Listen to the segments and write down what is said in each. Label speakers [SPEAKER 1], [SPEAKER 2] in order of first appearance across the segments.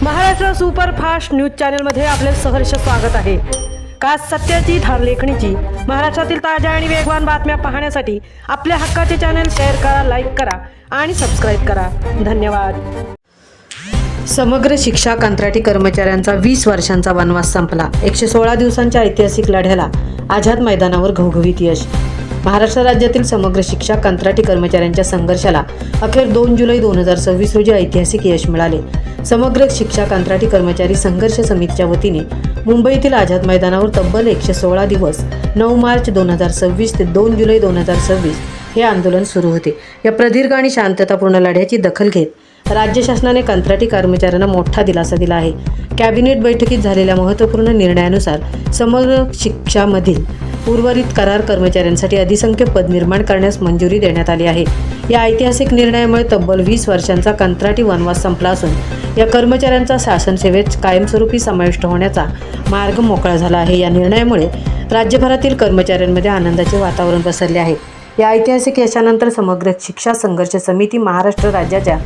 [SPEAKER 1] Maharashtra superfast news चॅनलमध्ये आपले सहर्ष स्वागत आहे। का सत्याची धार लेखणीची महाराष्ट्रातील ताज्या आणि वेगवान बातम्या पाहण्यासाठी आपल्या हक्काचे चॅनल शेअर करा, लाईक करा आणि सबस्क्राईब करा। धन्यवाद। समग्र शिक्षा कंत्राटी कर्मचाऱ्यांचा 20 वर्षांचा वनवास संपला। 116 दिवसांच्या ऐतिहासिक लढ्याला आझाद मैदानावर घवघवीत यश। महाराष्ट्र राज्यातील समग्र शिक्षा कंत्राटी कर्मचाऱ्यांच्या संघर्षाला अखेर 2 जुलै 2026 रोजी ऐतिहासिक यश मिळाले। समग्र शिक्षा कंत्राटी कर्मचारी संघर्ष समितीच्या वतीने मुंबईतील आझाद मैदानावर तब्बल 116 दिवस 9 मार्च 2026 ते 2 जुलै 2026 हे आंदोलन सुरू होते। या प्रदीर्घ आणि शांततापूर्ण लढ्याची दखल घेत राज्य शासनाने कंत्राटी कर्मचाऱ्यांना मोठा दिलासा दिला आहे। कॅबिनेट बैठकीत झालेल्या महत्त्वपूर्ण निर्णयानुसार समग्र शिक्षामधील उर्वरित करार कर्मचाऱ्यांसाठी अधिसंख्य पद निर्माण करण्यास मंजुरी देण्यात आली आहे। या ऐतिहासिक निर्णयामुळे तब्बल 20 वर्षांचा कंत्राटी वनवास संपला असून या कर्मचाऱ्यांचा शासन सेवेत कायमस्वरूपी समाविष्ट होण्याचा मार्ग मोकळा झाला आहे। या निर्णयामुळे राज्यभरातील कर्मचाऱ्यांमध्ये आनंदाचे वातावरण पसरले आहे। या ऐतिहासिक यशानंतर समग्र शिक्षा संघर्ष समिती महाराष्ट्र राज्याच्या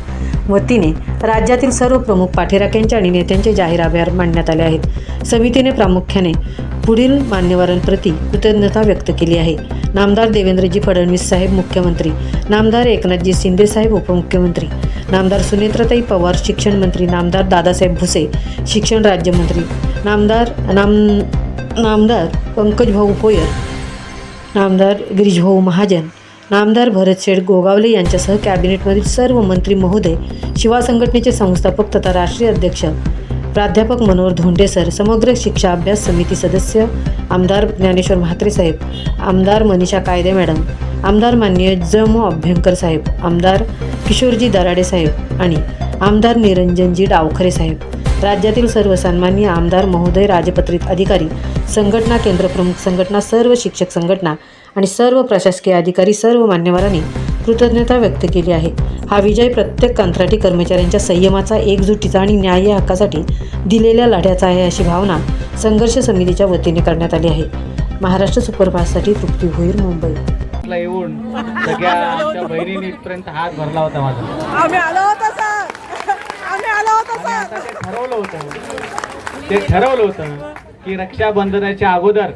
[SPEAKER 1] वतीने राज्यातील सर्व प्रमुख पाठीराख्यांचे आणि नेत्यांचे जाहीर आभार मानण्यात आले आहेत। समितीने प्रामुख्याने पुढील मान्यवरांप्रती कृतज्ञता व्यक्त केली आहे। नामदार देवेंद्रजी फडणवीस साहेब मुख्यमंत्री, नामदार एकनाथजी शिंदे साहेब उपमुख्यमंत्री, नामदार सुनेत्राताई पवार शिक्षण मंत्री, नामदार दादासाहेब भुसे शिक्षण राज्यमंत्री, नामदार पंकजभाऊ पोयर, नामदार गिरीशभाऊ महाजन, नामदार भरतशेठ गोगावले यांच्यासह कॅबिनेटमधील सर्व मंत्री महोदय, शिवा संघटनेचे संस्थापक तथा राष्ट्रीय अध्यक्ष प्राध्यापक मनोहर धोंडे सर, समग्र शिक्षा अभ्यास समिती सदस्य आमदार ज्ञानेश्वर म्हात्रे साहेब, आमदार मनीषा कायदे मॅडम, आमदार माननीय ज.म. अभ्यंकर साहेब, आमदार किशोरजी दराडे साहेब आणि आमदार निरंजनजी डावखरे साहेब, राज्यातील सर्व सन्माननीय आमदार महोदय, राजपत्रित अधिकारी, संघटना केंद्र प्रमुख संघटना, सर्व शिक्षक संघटना आणि सर्व प्रशासकीय अधिकारी, सर्व मान्यवरांनी कृतज्ञता व्यक्त केली आहे। हा विजय प्रत्येक कंत्राटी कर्मचाऱ्यांच्या संयमाचा, एकजुटीचा आणि न्याय्य हक्कासाठी दिलेल्या लढ्याचा आहे, अशी भावना संघर्ष समितीच्या वतीने करण्यात आली आहे। महाराष्ट्र सुपरफास्टसाठी तृप्ती भोईर, मुंबई।
[SPEAKER 2] येऊन सगळ्या आमच्या बहिणींनी इथपर्यंत हात भरला होता माझा।
[SPEAKER 3] आम्ही आलो होतो सर, आम्ही आलो होतो सर।
[SPEAKER 2] आता ते ठरवलं होतं की रक्षाबंधनाच्या अगोदर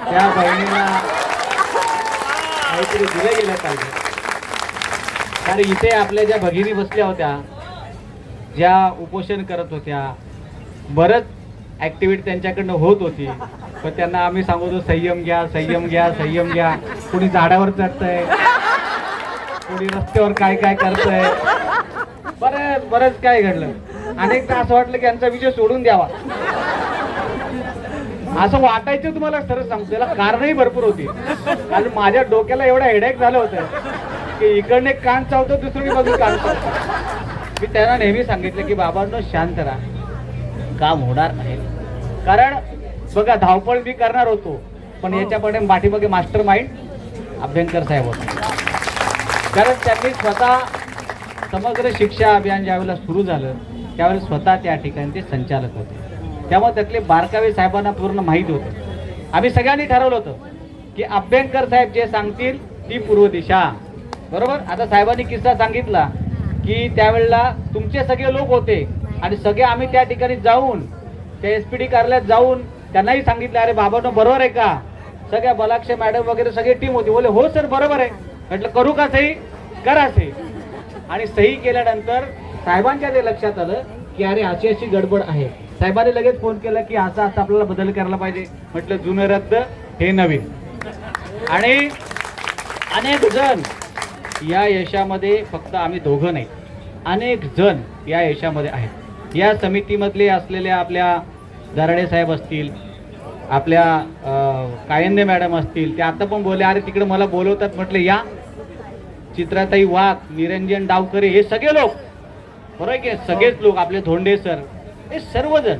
[SPEAKER 2] त्या बहिणीला काहीतरी दिलं गेलं पाहिजे। कारण इथे आपल्या ज्या भगिनी बसल्या होत्या, ज्या उपोषण करत होत्या, बरंच ॲक्टिव्हिटी त्यांच्याकडनं होत होती, पण त्यांना आम्ही सांगतो संयम घ्या, संयम घ्या, संयम घ्या। कोणी झाडावर चढतंय, कोणी रस्त्यावर काय काय करतंय, बरंच काय घडलं। अनेकदा असं वाटलं की यांचा विजय सोडून द्यावा, असं वाटायचं। तुम्हाला खरं सांगतो, त्याला कारणही भरपूर होती। कारण माझ्या डोक्याला एवढा हेडेक झालं होतं की इकडने कान चावतो, दुसरी बाजू कान चावतो। मी त्यांना नेहमी सांगितलं की बाबांनो शांत राहा, काम होणार नाही। कारण बघा, धावपळ मी करणार होतो, पण याच्या पाठीमागे मास्टर माइंड अभ्यंकर साहेब होते। कारण त्यांनी स्वतः समग्र शिक्षा अभियान ज्यावेळेला सुरू झालं त्यावेळेस स्वतः त्या ठिकाणी ते संचालक होते। त्यामुळे त्यातले बारकावे साहेबांना पूर्ण माहीत होतं। आम्ही सगळ्यांनी ठरवलं होतं की अभ्यंकर साहेब जे सांगतील ती पूर्व दिशा, बरोबर। आता साहेबांनी किस्सा सांगितला की त्यावेळेला तुमचे सगळे लोक होते आणि सगळे आम्ही त्या ठिकाणी जाऊन त्या SPD कार्यालयात जाऊन त्यांनाही सांगितलं, अरे बाबांनो बरोबर आहे का? सगळ्या बलाक्षे मॅडम वगैरे सगळी टीम होती। बोले हो सर बरोबर आहे। म्हटलं करू का सही? करा सही। आणि सही केल्यानंतर साहेबांच्या ते लक्षात आलं की अरे अशी अशी गडबड आहे। साहेबांनी लगेच फोन केला की असा असा आपल्याला बदल करायला पाहिजे। म्हटलं जुनं रद्द, हे नवीन। आणि अनेक जण या यशामध्ये, फक्त आम्ही दोघं नाही, अनेक जण या यशामध्ये आहेत। या समितीमधले असलेल्या आपल्या दराडे साहेब असतील, आपल्या कायंदे मॅडम असतील, ते आता पण बोलले अरे तिकडे मला बोलवतात। म्हटलं या। चित्राताई वाघ, निरंजन डावकरे, हे सगळे लोक, बरोबर आहे की सगळेच लोक, आपले धोंडे सर, हे सर्वजण